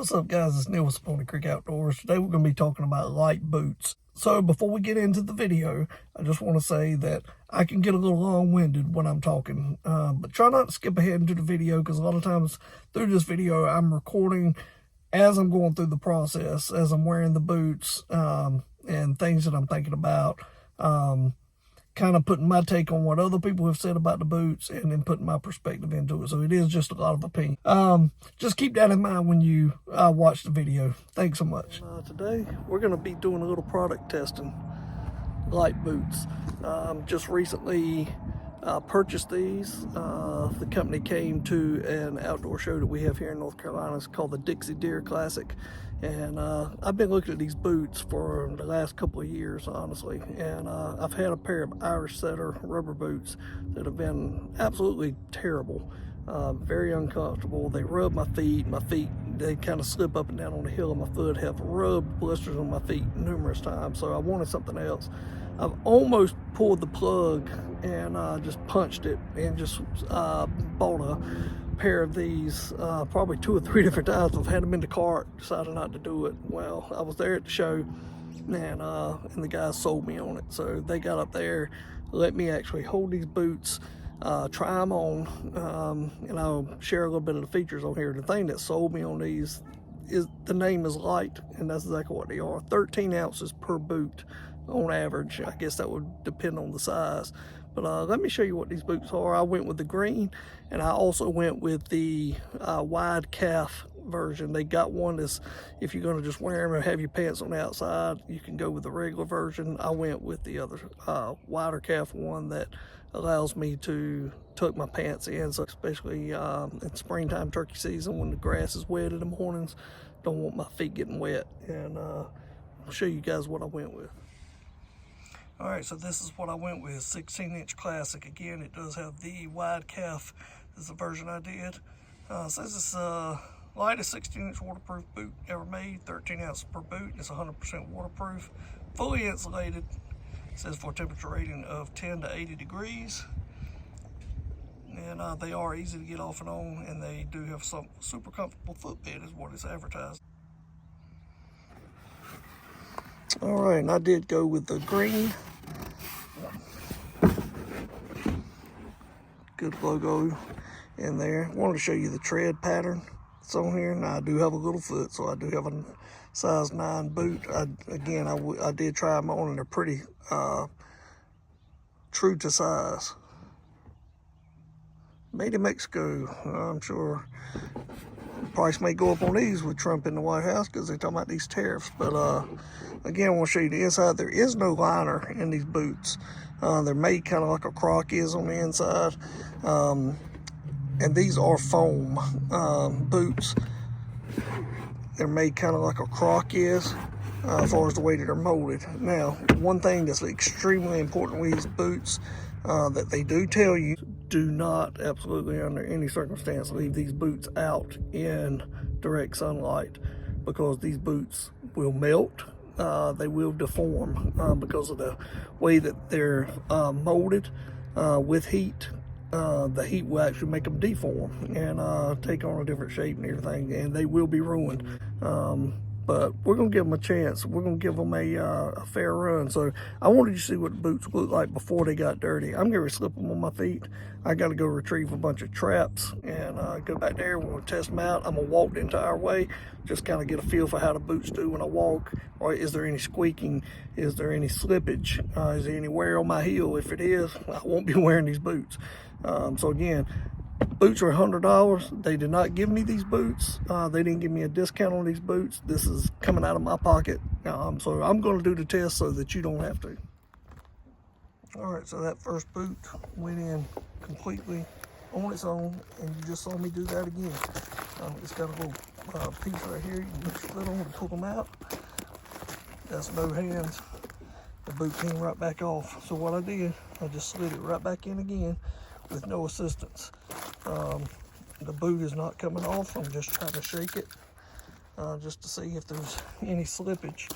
What's up, guys? It's Neil with Pony Creek Outdoors. Today we're going to be talking about LITE boots. So before we get into the video, I just want to say that I can get a little long-winded when I'm talking, but try not to skip ahead into the video, because a lot of times through this video I'm recording as I'm going through the process, as I'm wearing the boots, and things that I'm thinking about, kind of putting my take on what other people have said about the boots and then putting my perspective into it. So it is just a lot of opinion. Just keep that in mind when you watch the video. Thanks so much. Today we're going to be doing a little product testing. LITE boots. Just recently purchased these. The company came to an outdoor show that we have here in North Carolina. It's called the Dixie Deer Classic. And I've been looking at these boots for the last couple of years, honestly. And I've had a pair of Irish Setter rubber boots that have been absolutely terrible. Very uncomfortable. They rub my feet. My feet, they kind of slip up and down on the heel of my foot. Have rubbed blisters on my feet numerous times. So I wanted something else. I've almost pulled the plug and just punched it and just bought a pair of these probably 2 or 3 different times. I've had them in the cart, decided not to do it. Well, I was there at the show, and the guys sold me on it. So they got up there, let me actually hold these boots, try them on, and I'll share a little bit of the features on here. The thing that sold me on these is the name is LITE, and that's exactly what they are. 13 ounces per boot on average. I guess that would depend on the size. But let me show you what these boots are. I went with the green, and I also went with the wide calf version. They got one that's, if you're gonna just wear them and have your pants on the outside, you can go with the regular version. I went with the other wider calf one that allows me to tuck my pants in. So especially in springtime turkey season, when the grass is wet in the mornings, don't want my feet getting wet. And I'll show you guys what I went with. All right, so this is what I went with, 16-inch Classic. Again, it does have the wide calf. This is the version I did. Says it's lightest 16-inch waterproof boot ever made, 13 ounces per boot. It's 100% waterproof, fully insulated. It says for a temperature rating of 10 to 80 degrees. And they are easy to get off and on, and they do have some super comfortable footbed is what it's advertised. All right, and I did go with the green. Good logo in there. Wanted to show you the tread pattern that's on here. Now I do have a little foot, so I do have a size 9 boot. I did try them on, and they're pretty true to size. Made in Mexico. I'm sure the price may go up on these with Trump in the White House, because they're talking about these tariffs. But again, I want to show you the inside. There is no liner in these boots. They're made kind of like a Croc is on the inside. And these are foam boots. They're made kind of like a Croc is, as far as the way that they're molded. Now, one thing that's extremely important with these boots that they do tell you, do not, absolutely under any circumstance, leave these boots out in direct sunlight, because these boots will melt. They will deform because of the way that they're molded with heat. The heat will actually make them deform and take on a different shape and everything, and they will be ruined. But we're going to give them a chance. We're going to give them a fair run. So I wanted you to see what the boots look like before they got dirty. I'm going to slip them on my feet. I got to go retrieve a bunch of traps and go back there. We're going to test them out. I'm going to walk the entire way, just kind of get a feel for how the boots do when I walk. Or is there any squeaking? Is there any slippage? Is there any wear on my heel? If it is, I won't be wearing these boots. So again, boots are $100. They did not give me these boots. They didn't give me a discount on these boots. This is coming out of my pocket. So I'm going to do the test so that you don't have to. All right, so that first boot went in completely on its own, and you just saw me do that again. It's got a little piece right here. You can split on to pull them out. That's no hands. The boot came right back off. So what I did, I just slid it right back in again with no assistance. The boot is not coming off. I'm just trying to shake it just to see if there's any slippage.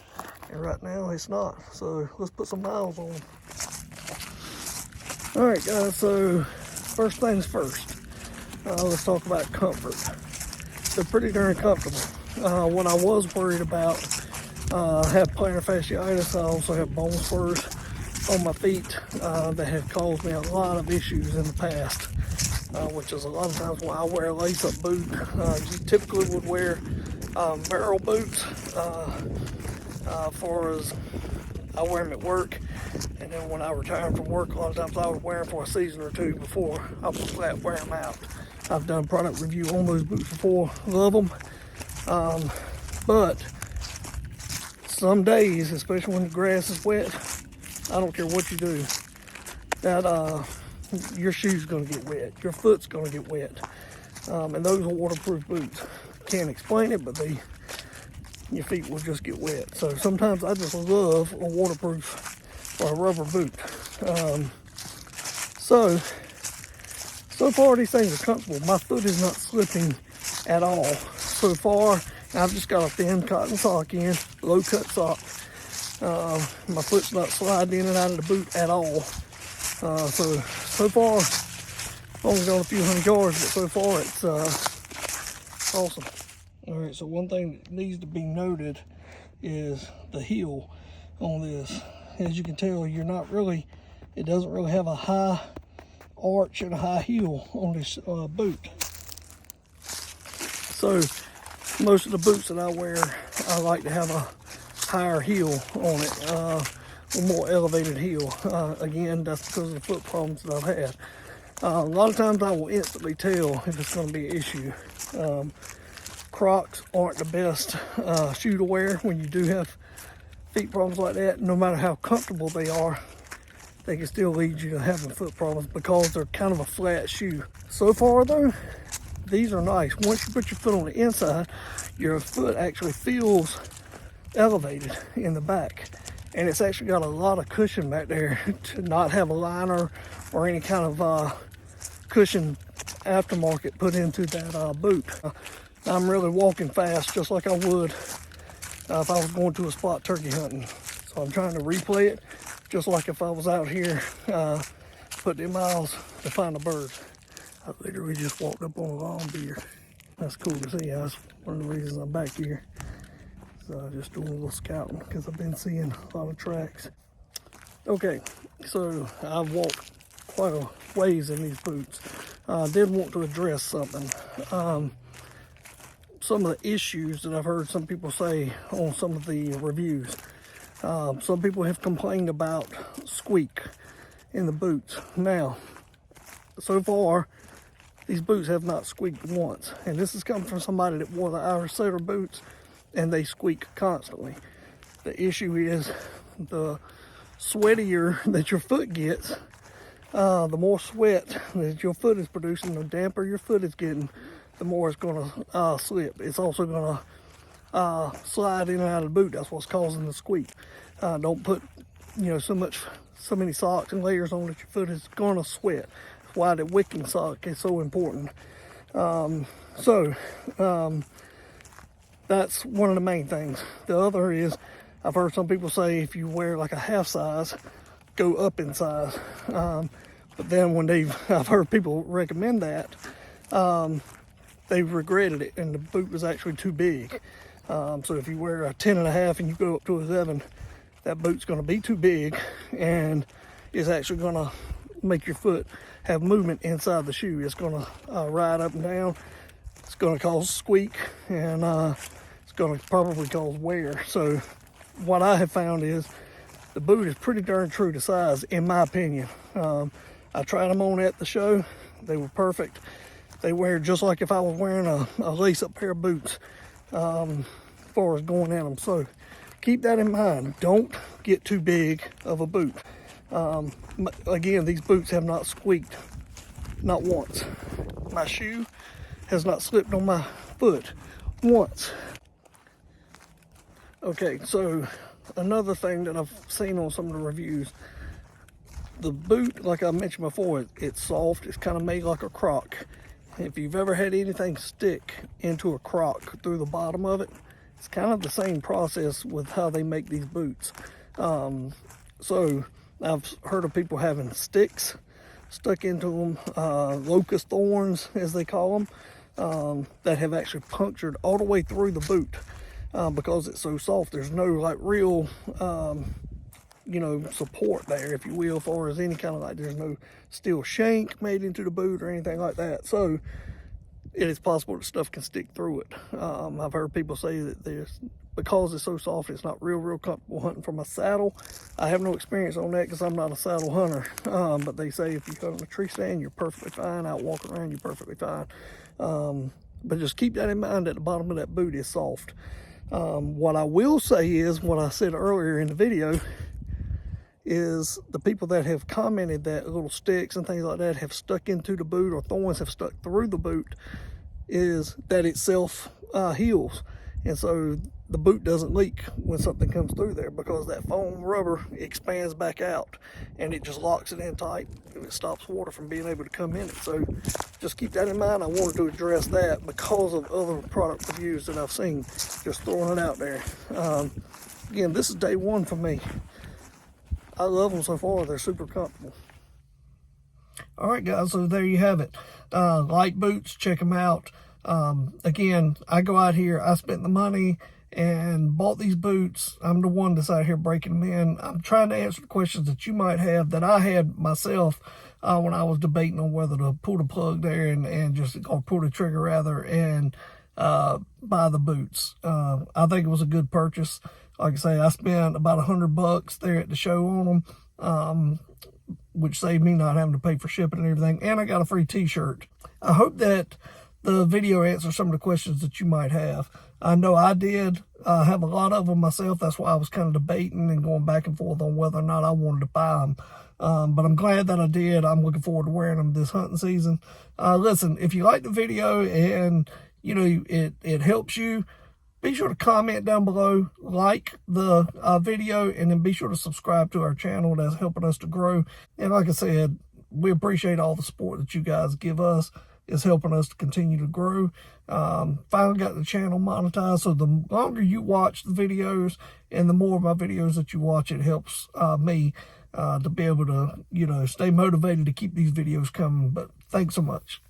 And right now it's not. So let's put some miles on. All right, guys, so first things first. Let's talk about comfort. They're pretty darn comfortable. What I was worried about, I have plantar fasciitis. I also have bone spurs on my feet that have caused me a lot of issues in the past, which is a lot of times why I wear a lace-up boot. You typically would wear barrel boots for as I wear them at work, and then when I retire from work, a lot of times I would wear them for a season or two before I would flat wear them out. I've done product review on those boots before, love them, but some days, especially when the grass is wet, I don't care what you do, that your shoe's gonna get wet, your foot's gonna get wet, and those are waterproof boots. Can't explain it, but your feet will just get wet. So sometimes I just love a waterproof or a rubber boot. So far these things are comfortable. My foot is not slipping at all. So far, I've just got a thin cotton sock in, low cut sock. My foot's not sliding in and out of the boot at all. So far, I've only gone a few hundred yards, but so far it's awesome. All right, so one thing that needs to be noted is the heel on this. As you can tell, it doesn't really have a high arch and a high heel on this boot. So most of the boots that I wear, I like to have a higher heel on it, a more elevated heel. Again, that's because of the foot problems that I've had. A lot of times I will instantly tell if it's going to be an issue. Crocs aren't the best shoe to wear when you do have feet problems like that. No matter how comfortable they are, they can still lead you to having foot problems because they're kind of a flat shoe. So far though, these are nice. Once you put your foot on the inside, your foot actually feels elevated in the back. And it's actually got a lot of cushion back there to not have a liner or any kind of cushion aftermarket put into that boot. I'm really walking fast just like I would if I was going to a spot turkey hunting. So I'm trying to replay it just like if I was out here putting in miles to find a bird. I literally just walked up on a long deer. That's cool to see. That's one of the reasons I'm back here. So just doing a little scouting because I've been seeing a lot of tracks. Okay, so I've walked quite a ways in these boots. I did want to address something. Some of the issues that I've heard some people say on some of the reviews. Some people have complained about squeak in the boots. Now, so far, these boots have not squeaked once. And this is coming from somebody that wore the Irish Setter boots and they squeak constantly. The issue is the sweatier that your foot gets, the more sweat that your foot is producing, the damper your foot is getting, the more it's going to slip. It's also going to slide in and out of the boot. That's what's causing the squeak. Don't put, so many socks and layers on that your foot is going to sweat. That's why the wicking sock is so important. That's one of the main things. The other is, I've heard some people say if you wear like a half size, go up in size. But then when I've heard people recommend that, they've regretted it and the boot was actually too big. So if you wear a 10.5 and you go up to a 7, that boot's going to be too big and it's actually going to make your foot have movement inside the shoe. It's going to ride up and down. It's going to cause squeak and it's going to probably cause wear. So what I have found is the boot is pretty darn true to size, in my opinion. I tried them on at the show. They were perfect. They wear just like if I was wearing a lace-up pair of boots as far as going in them. So keep that in mind. Don't get too big of a boot. Again, these boots have not squeaked, not once. My shoe has not slipped on my foot once. Okay, so another thing that I've seen on some of the reviews, the boot, like I mentioned before, it's soft. It's kind of made like a croc. If you've ever had anything stick into a croc through the bottom of it, it's kind of the same process with how they make these boots. So I've heard of people having sticks stuck into them, locust thorns as they call them. that have actually punctured all the way through the boot because it's so soft. There's no like real you know, support there, if you will, as far as any kind of like, there's no steel shank made into the boot or anything like that. So it is possible that stuff can stick through it. I've heard people say that because it's so soft, it's not real comfortable hunting from a saddle. I have no experience on that because I'm not a saddle hunter. But they say if you hunt on a tree stand, you're perfectly fine. Out walking around, you're perfectly fine. But just keep that in mind that the bottom of that boot is soft. What I will say is, what I said earlier in the video, is the people that have commented that little sticks and things like that have stuck into the boot, or thorns have stuck through the boot, is that it self heals. And so the boot doesn't leak when something comes through there, because that foam rubber expands back out and it just locks it in tight and it stops water from being able to come in it. So just keep that in mind. I wanted to address that because of other product reviews that I've seen, just throwing it out there. Again, this is day one for me. I love them so far. They're super comfortable. All right, guys, so there you have it. LITE boots, check them out. Again, I go out here, I spent the money and bought these boots. I'm the one that's out here breaking them in. I'm trying to answer the questions that you might have, that I had myself when I was debating on whether to pull the plug there and just, or pull the trigger rather, and buy the boots. I think it was a good purchase. Like I say, I spent about $100 there at the show on them, which saved me not having to pay for shipping and everything. And I got a free t-shirt. I hope that the video answers some of the questions that you might have. I know I did have a lot of them myself. That's why I was kind of debating and going back and forth on whether or not I wanted to buy them. But I'm glad that I did. I'm looking forward to wearing them this hunting season. Listen, if you like the video and you know it helps you, be sure to comment down below, like the video, and then be sure to subscribe to our channel. That's helping us to grow. And like I said, we appreciate all the support that you guys give us. It's helping us to continue to grow. Finally got the channel monetized, so the longer you watch the videos and the more of my videos that you watch, it helps me to be able to, you know, stay motivated to keep these videos coming. But thanks so much.